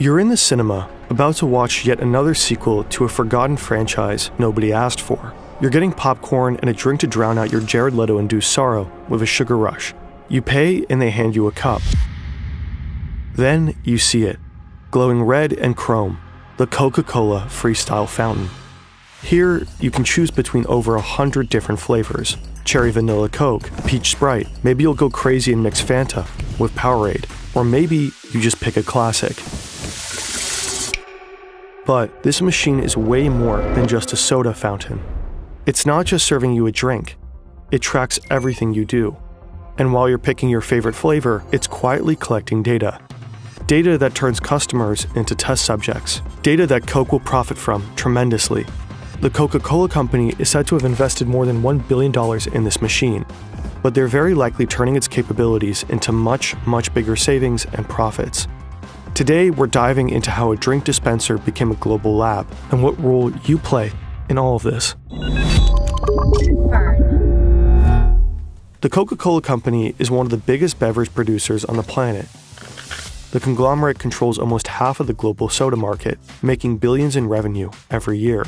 You're in the cinema, about to watch yet another sequel to a forgotten franchise nobody asked for. You're getting popcorn and a drink to drown out your Jared Leto-induced sorrow with a sugar rush. You pay and they hand you a cup. Then you see it, glowing red and chrome, the Coca-Cola Freestyle Fountain. Here, you can choose between over 100 different flavors. Cherry Vanilla Coke, Peach Sprite, maybe you'll go crazy and mix Fanta with Powerade, or maybe you just pick a classic. But this machine is way more than just a soda fountain. It's not just serving you a drink, it tracks everything you do. And while you're picking your favorite flavor, it's quietly collecting data. Data that turns customers into test subjects. Data that Coke will profit from tremendously. The Coca-Cola company is said to have invested more than $1 billion in this machine, but they're very likely turning its capabilities into much, much bigger savings and profits. Today, we're diving into how a drink dispenser became a global lab and what role you play in all of this. The Coca-Cola company is one of the biggest beverage producers on the planet. The conglomerate controls almost half of the global soda market, making billions in revenue every year.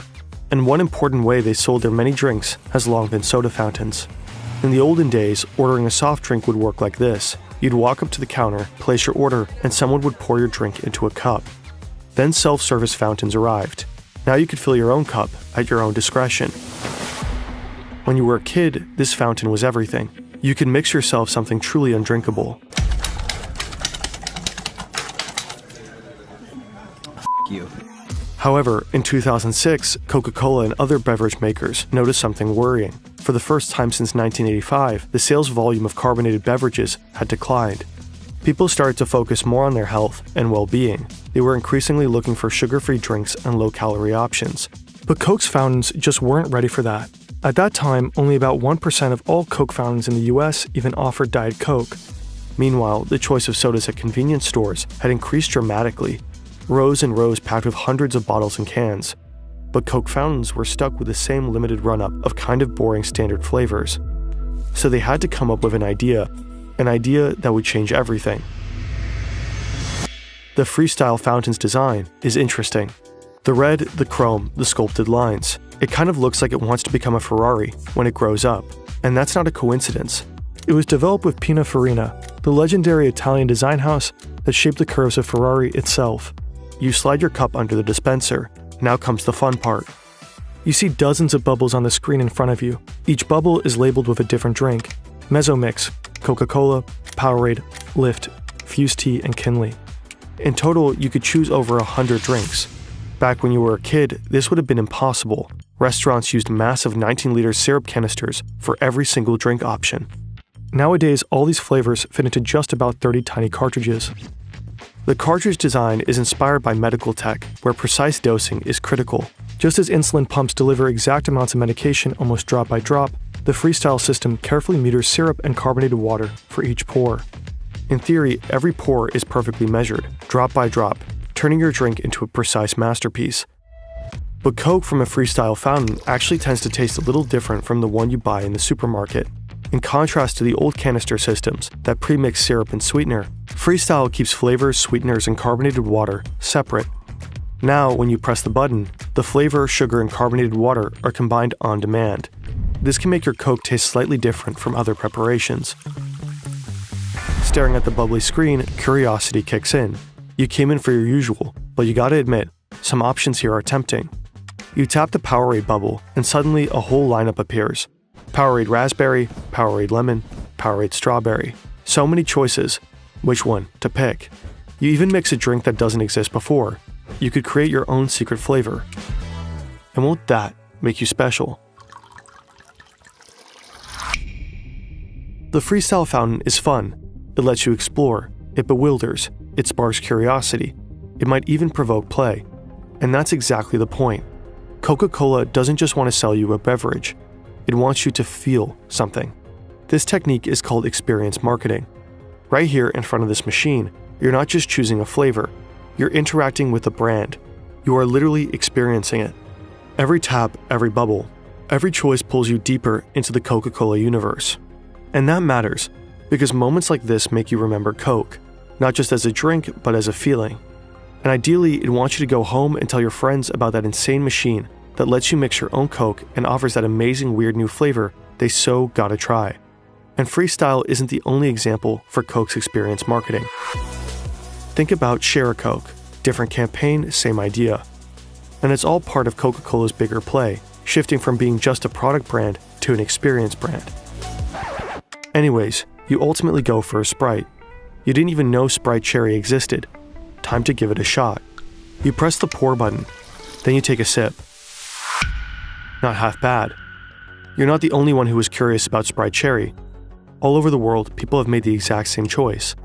And one important way they sold their many drinks has long been soda fountains. In the olden days, ordering a soft drink would work like this. You'd walk up to the counter, place your order, and someone would pour your drink into a cup. Then self-service fountains arrived. Now you could fill your own cup at your own discretion. When you were a kid, this fountain was everything. You could mix yourself something truly undrinkable. You. However, in 2006, Coca-Cola and other beverage makers noticed something worrying. For the first time since 1985, the sales volume of carbonated beverages had declined. People started to focus more on their health and well-being. They were increasingly looking for sugar-free drinks and low-calorie options. But Coke's fountains just weren't ready for that. At that time, only about 1% of all Coke fountains in the US even offered Diet Coke. Meanwhile, the choice of sodas at convenience stores had increased dramatically. Rows and rows packed with hundreds of bottles and cans. But Coke fountains were stuck with the same limited run-up of kind of boring standard flavors. So they had to come up with an idea that would change everything. The Freestyle fountain's design is interesting. The red, the chrome, the sculpted lines. It kind of looks like it wants to become a Ferrari when it grows up. And that's not a coincidence. It was developed with Pininfarina, the legendary Italian design house that shaped the curves of Ferrari itself. You slide your cup under the dispenser. Now comes the fun part. You see dozens of bubbles on the screen in front of you. Each bubble is labeled with a different drink. Mezzomix, Coca-Cola, Powerade, Lift, Fused Tea, and Kinley. In total, you could choose over 100 drinks. Back when you were a kid, this would have been impossible. Restaurants used massive 19-liter syrup canisters for every single drink option. Nowadays, all these flavors fit into just about 30 tiny cartridges. The cartridge design is inspired by medical tech, where precise dosing is critical. Just as insulin pumps deliver exact amounts of medication almost drop by drop, the Freestyle system carefully meters syrup and carbonated water for each pour. In theory, every pour is perfectly measured, drop by drop, turning your drink into a precise masterpiece. But Coke from a Freestyle fountain actually tends to taste a little different from the one you buy in the supermarket. In contrast to the old canister systems that pre-mix syrup and sweetener, Freestyle keeps flavors, sweeteners, and carbonated water separate. Now, when you press the button, the flavor, sugar, and carbonated water are combined on demand. This can make your Coke taste slightly different from other preparations. Staring at the bubbly screen, curiosity kicks in. You came in for your usual, but you gotta admit, some options here are tempting. You tap the Powerade bubble, and suddenly a whole lineup appears. Powerade Raspberry, Powerade Lemon, Powerade Strawberry. So many choices. Which one to pick? You even mix a drink that doesn't exist before. You could create your own secret flavor. And won't that make you special? The Freestyle fountain is fun. It lets you explore. It bewilders. It sparks curiosity. It might even provoke play. And that's exactly the point. Coca-Cola doesn't just want to sell you a beverage. It wants you to feel something. This technique is called experience marketing. Right here in front of this machine, you're not just choosing a flavor, you're interacting with the brand. You are literally experiencing it. Every tap, every bubble, every choice pulls you deeper into the Coca-Cola universe. And that matters, because moments like this make you remember Coke, not just as a drink, but as a feeling. And ideally, it wants you to go home and tell your friends about that insane machine that lets you mix your own Coke and offers that amazing weird new flavor they so gotta try. And Freestyle isn't the only example for Coke's experience marketing. Think about Share a Coke. Different campaign, same idea. And it's all part of Coca-Cola's bigger play, shifting from being just a product brand to an experience brand. Anyways, you ultimately go for a Sprite. You didn't even know Sprite Cherry existed. Time to give it a shot. You press the pour button, then you take a sip. Not half bad. You're not the only one who was curious about Sprite Cherry. All over the world, people have made the exact same choice.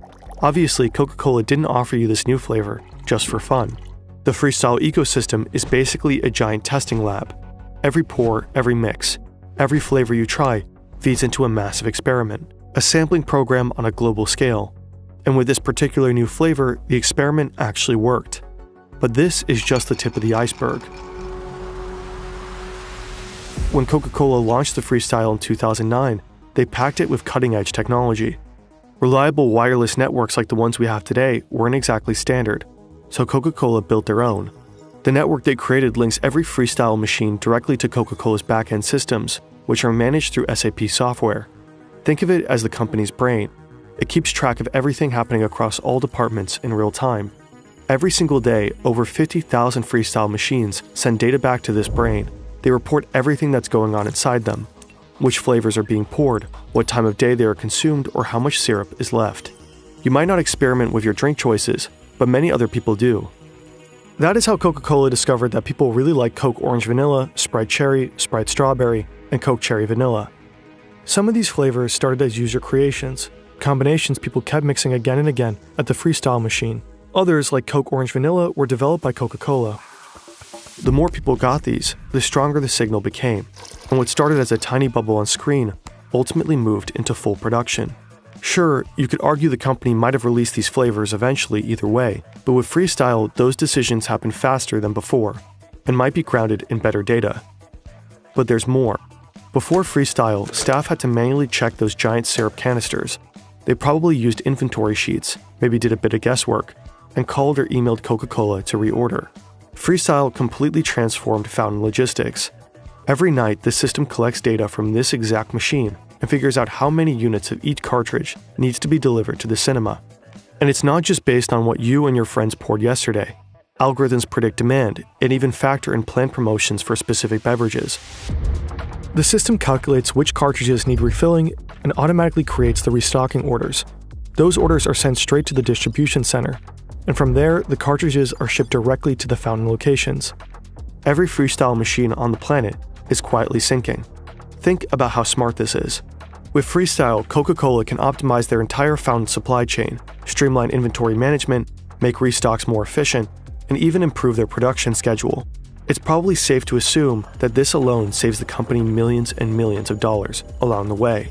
Obviously, Coca-Cola didn't offer you this new flavor just for fun. The Freestyle ecosystem is basically a giant testing lab. Every pour, every mix, every flavor you try feeds into a massive experiment, a sampling program on a global scale. And with this particular new flavor, the experiment actually worked. But this is just the tip of the iceberg. When Coca-Cola launched the Freestyle in 2009, they packed it with cutting-edge technology. Reliable wireless networks like the ones we have today weren't exactly standard, so Coca-Cola built their own. The network they created links every Freestyle machine directly to Coca-Cola's back-end systems, which are managed through SAP software. Think of it as the company's brain. It keeps track of everything happening across all departments in real time. Every single day, over 50,000 Freestyle machines send data back to this brain. They report everything that's going on inside them. Which flavors are being poured, what time of day they are consumed, or how much syrup is left. You might not experiment with your drink choices, but many other people do. That is how Coca-Cola discovered that people really like Coke Orange Vanilla, Sprite Cherry, Sprite Strawberry, and Coke Cherry Vanilla. Some of these flavors started as user creations, combinations people kept mixing again and again at the Freestyle machine. Others, like Coke Orange Vanilla, were developed by Coca-Cola. The more people got these, the stronger the signal became, and what started as a tiny bubble on screen ultimately moved into full production. Sure, you could argue the company might have released these flavors eventually either way, but with Freestyle, those decisions happen faster than before, and might be grounded in better data. But there's more. Before Freestyle, staff had to manually check those giant syrup canisters. They probably used inventory sheets, maybe did a bit of guesswork, and called or emailed Coca-Cola to reorder. Freestyle completely transformed fountain logistics. Every night, the system collects data from this exact machine and figures out how many units of each cartridge needs to be delivered to the cinema. And it's not just based on what you and your friends poured yesterday. Algorithms predict demand and even factor in planned promotions for specific beverages. The system calculates which cartridges need refilling and automatically creates the restocking orders. Those orders are sent straight to the distribution center, and from there, the cartridges are shipped directly to the fountain locations. Every Freestyle machine on the planet is quietly syncing. Think about how smart this is. With Freestyle, Coca-Cola can optimize their entire fountain supply chain, streamline inventory management, make restocks more efficient, and even improve their production schedule. It's probably safe to assume that this alone saves the company millions and millions of dollars along the way.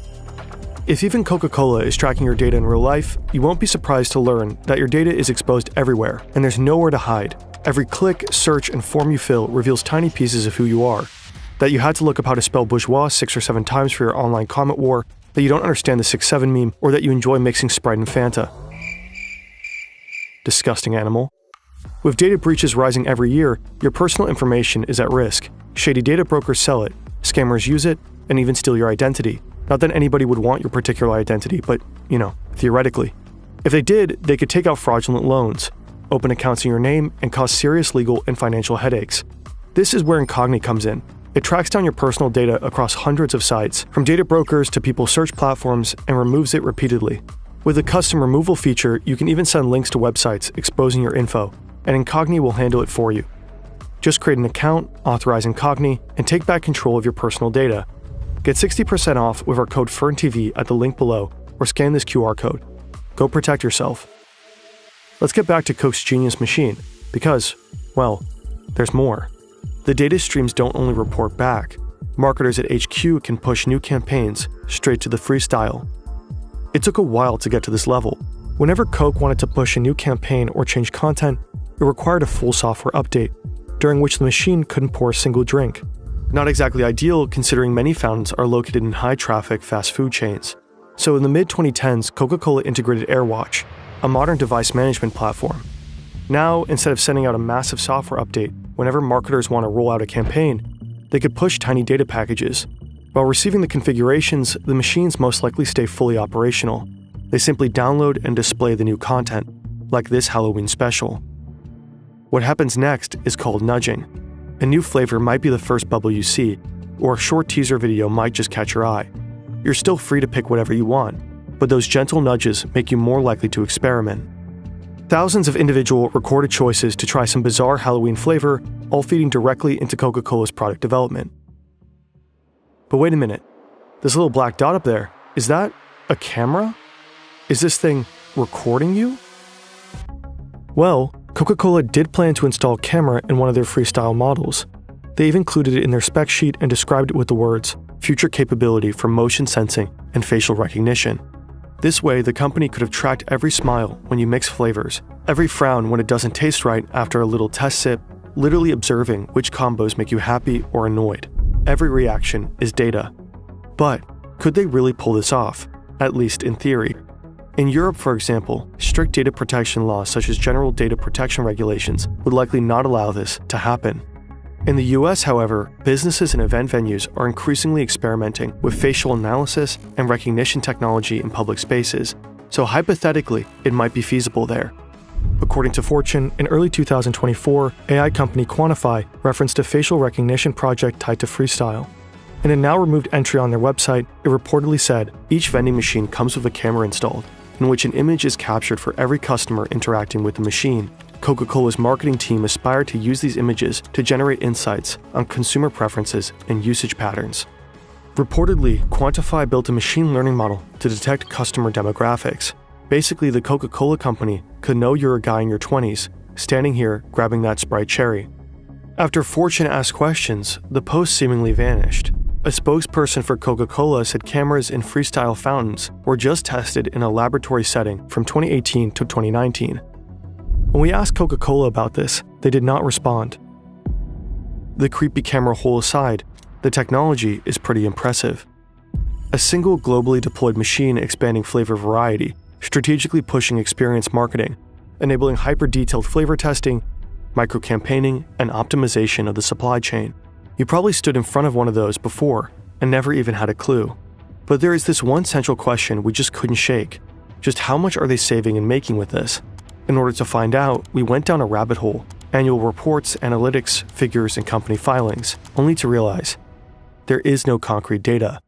If even Coca-Cola is tracking your data in real life, you won't be surprised to learn that your data is exposed everywhere, and there's nowhere to hide. Every click, search, and form you fill reveals tiny pieces of who you are. That you had to look up how to spell bourgeois 6 or 7 times for your online comment war, that you don't understand the 6-7 meme, or that you enjoy mixing Sprite and Fanta. Disgusting animal. With data breaches rising every year, your personal information is at risk. Shady data brokers sell it, scammers use it, and even steal your identity. Not that anybody would want your particular identity, but, theoretically. If they did, they could take out fraudulent loans, open accounts in your name, and cause serious legal and financial headaches. This is where Incogni comes in. It tracks down your personal data across hundreds of sites, from data brokers to people search platforms, and removes it repeatedly. With the custom removal feature, you can even send links to websites exposing your info, and Incogni will handle it for you. Just create an account, authorize Incogni, and take back control of your personal data. Get 60% off with our code FERNTV at the link below, or scan this QR code. Go protect yourself. Let's get back to Coke's genius machine, because, well, there's more. The data streams don't only report back. Marketers at HQ can push new campaigns straight to the Freestyle. It took a while to get to this level. Whenever Coke wanted to push a new campaign or change content, it required a full software update, during which the machine couldn't pour a single drink. Not exactly ideal, considering many fountains are located in high-traffic fast food chains. So in the mid-2010s, Coca-Cola integrated AirWatch, a modern device management platform. Now, instead of sending out a massive software update whenever marketers want to roll out a campaign, they could push tiny data packages. While receiving the configurations, the machines most likely stay fully operational. They simply download and display the new content, like this Halloween special. What happens next is called nudging. A new flavor might be the first bubble you see, or a short teaser video might just catch your eye. You're still free to pick whatever you want, but those gentle nudges make you more likely to experiment. Thousands of individual recorded choices to try some bizarre Halloween flavor, all feeding directly into Coca-Cola's product development. But wait a minute, this little black dot up there, is that a camera? Is this thing recording you? Well, Coca-Cola did plan to install a camera in one of their Freestyle models. They even included it in their spec sheet and described it with the words, future capability for motion sensing and facial recognition. This way, the company could have tracked every smile when you mix flavors, every frown when it doesn't taste right after a little test sip, literally observing which combos make you happy or annoyed. Every reaction is data. But could they really pull this off? At least in theory. In Europe, for example, strict data protection laws such as general data protection regulations would likely not allow this to happen. In the US, however, businesses and event venues are increasingly experimenting with facial analysis and recognition technology in public spaces, so hypothetically, it might be feasible there. According to Fortune, in early 2024, AI company Quantify referenced a facial recognition project tied to Freestyle. In a now-removed entry on their website, it reportedly said, each vending machine comes with a camera installed, in which an image is captured for every customer interacting with the machine. Coca-Cola's marketing team aspired to use these images to generate insights on consumer preferences and usage patterns. Reportedly, Quantify built a machine learning model to detect customer demographics. Basically, the Coca-Cola company could know you're a guy in your 20s, standing here grabbing that Sprite cherry. After Fortune asked questions, the post seemingly vanished. A spokesperson for Coca-Cola said cameras in Freestyle fountains were just tested in a laboratory setting from 2018 to 2019. When we asked Coca-Cola about this, they did not respond. The creepy camera hole aside, the technology is pretty impressive. A single globally deployed machine expanding flavor variety, strategically pushing experience marketing, enabling hyper-detailed flavor testing, micro-campaigning, and optimization of the supply chain. You probably stood in front of one of those before and never even had a clue. But there is this one central question we just couldn't shake. Just how much are they saving and making with this? In order to find out, we went down a rabbit hole, annual reports, analytics, figures, and company filings, only to realize there is no concrete data.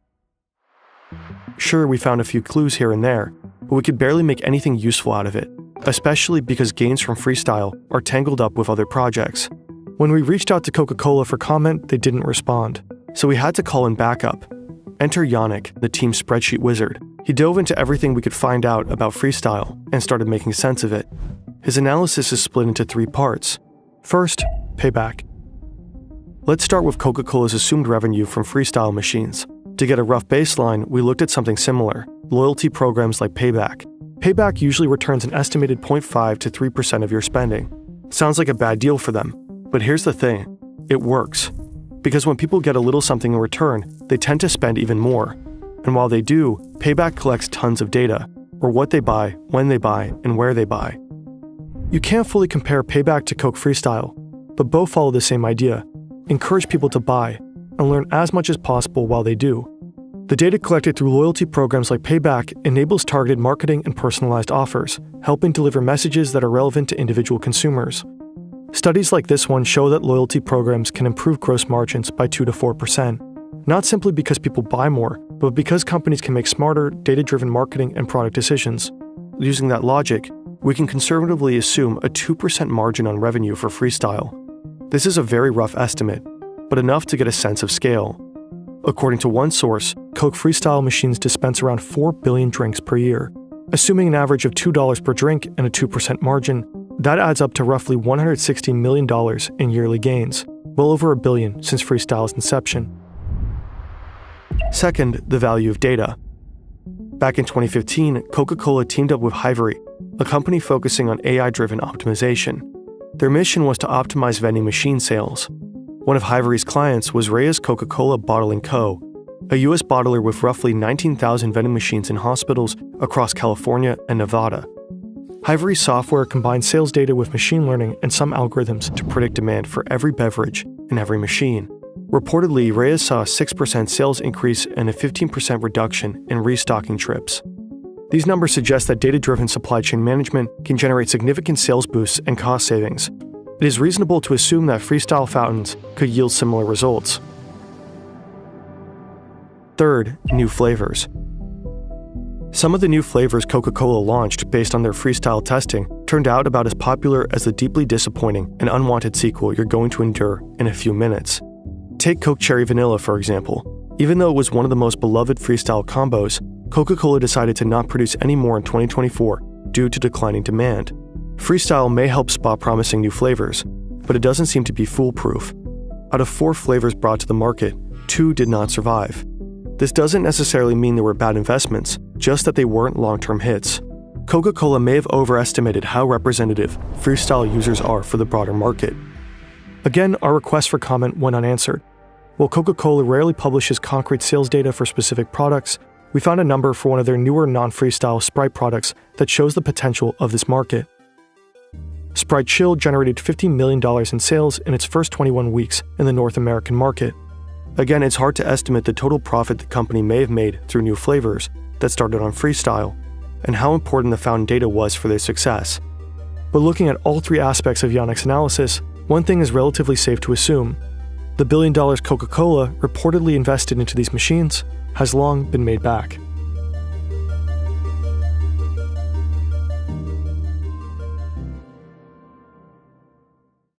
Sure, we found a few clues here and there, but we could barely make anything useful out of it, especially because gains from Freestyle are tangled up with other projects. When we reached out to Coca-Cola for comment, they didn't respond, so we had to call in backup. Enter Yannick, the team's spreadsheet wizard. He dove into everything we could find out about Freestyle and started making sense of it. His analysis is split into 3 parts. First, payback. Let's start with Coca-Cola's assumed revenue from Freestyle machines. To get a rough baseline, we looked at something similar, loyalty programs like Payback. Payback usually returns an estimated 0.5 to 3% of your spending. Sounds like a bad deal for them, but here's the thing, it works. Because when people get a little something in return, they tend to spend even more. And while they do, Payback collects tons of data, or what they buy, when they buy, and where they buy. You can't fully compare Payback to Coke Freestyle, but both follow the same idea. Encourage people to buy, and learn as much as possible while they do. The data collected through loyalty programs like Payback enables targeted marketing and personalized offers, helping deliver messages that are relevant to individual consumers. Studies like this one show that loyalty programs can improve gross margins by 2 to 4%, not simply because people buy more, but because companies can make smarter, data-driven marketing and product decisions. Using that logic, we can conservatively assume a 2% margin on revenue for Freestyle. This is a very rough estimate, but enough to get a sense of scale. According to one source, Coke Freestyle machines dispense around 4 billion drinks per year. Assuming an average of $2 per drink and a 2% margin, that adds up to roughly $160 million in yearly gains, well over $1 billion since Freestyle's inception. Second, the value of data. Back in 2015, Coca-Cola teamed up with Hivery, a company focusing on AI-driven optimization. Their mission was to optimize vending machine sales. One of Hivery's clients was Reyes Coca-Cola Bottling Co., a U.S. bottler with roughly 19,000 vending machines in hospitals across California and Nevada. Hivory's software combines sales data with machine learning and some algorithms to predict demand for every beverage in every machine. Reportedly, Reyes saw a 6% sales increase and a 15% reduction in restocking trips. These numbers suggest that data-driven supply chain management can generate significant sales boosts and cost savings. It is reasonable to assume that freestyle fountains could yield similar results. Third, new flavors. Some of the new flavors Coca-Cola launched based on their freestyle testing turned out about as popular as the deeply disappointing and unwanted sequel you're going to endure in a few minutes. Take Coke Cherry Vanilla, for example. Even though it was one of the most beloved freestyle combos, Coca-Cola decided to not produce any more in 2024 due to declining demand. Freestyle may help spot promising new flavors, but it doesn't seem to be foolproof. Out of 4 flavors brought to the market, 2 did not survive. This doesn't necessarily mean they were bad investments, just that they weren't long-term hits. Coca-Cola may have overestimated how representative freestyle users are for the broader market. Again, our request for comment went unanswered. While Coca-Cola rarely publishes concrete sales data for specific products, we found a number for one of their newer non-freestyle Sprite products that shows the potential of this market. Sprite Chill generated $50 million in sales in its first 21 weeks in the North American market. Again, it's hard to estimate the total profit the company may have made through new flavors that started on freestyle, and how important the fountain data was for their success. But looking at all 3 aspects of Yannick's analysis, one thing is relatively safe to assume. The $1 billion Coca-Cola reportedly invested into these machines has long been made back.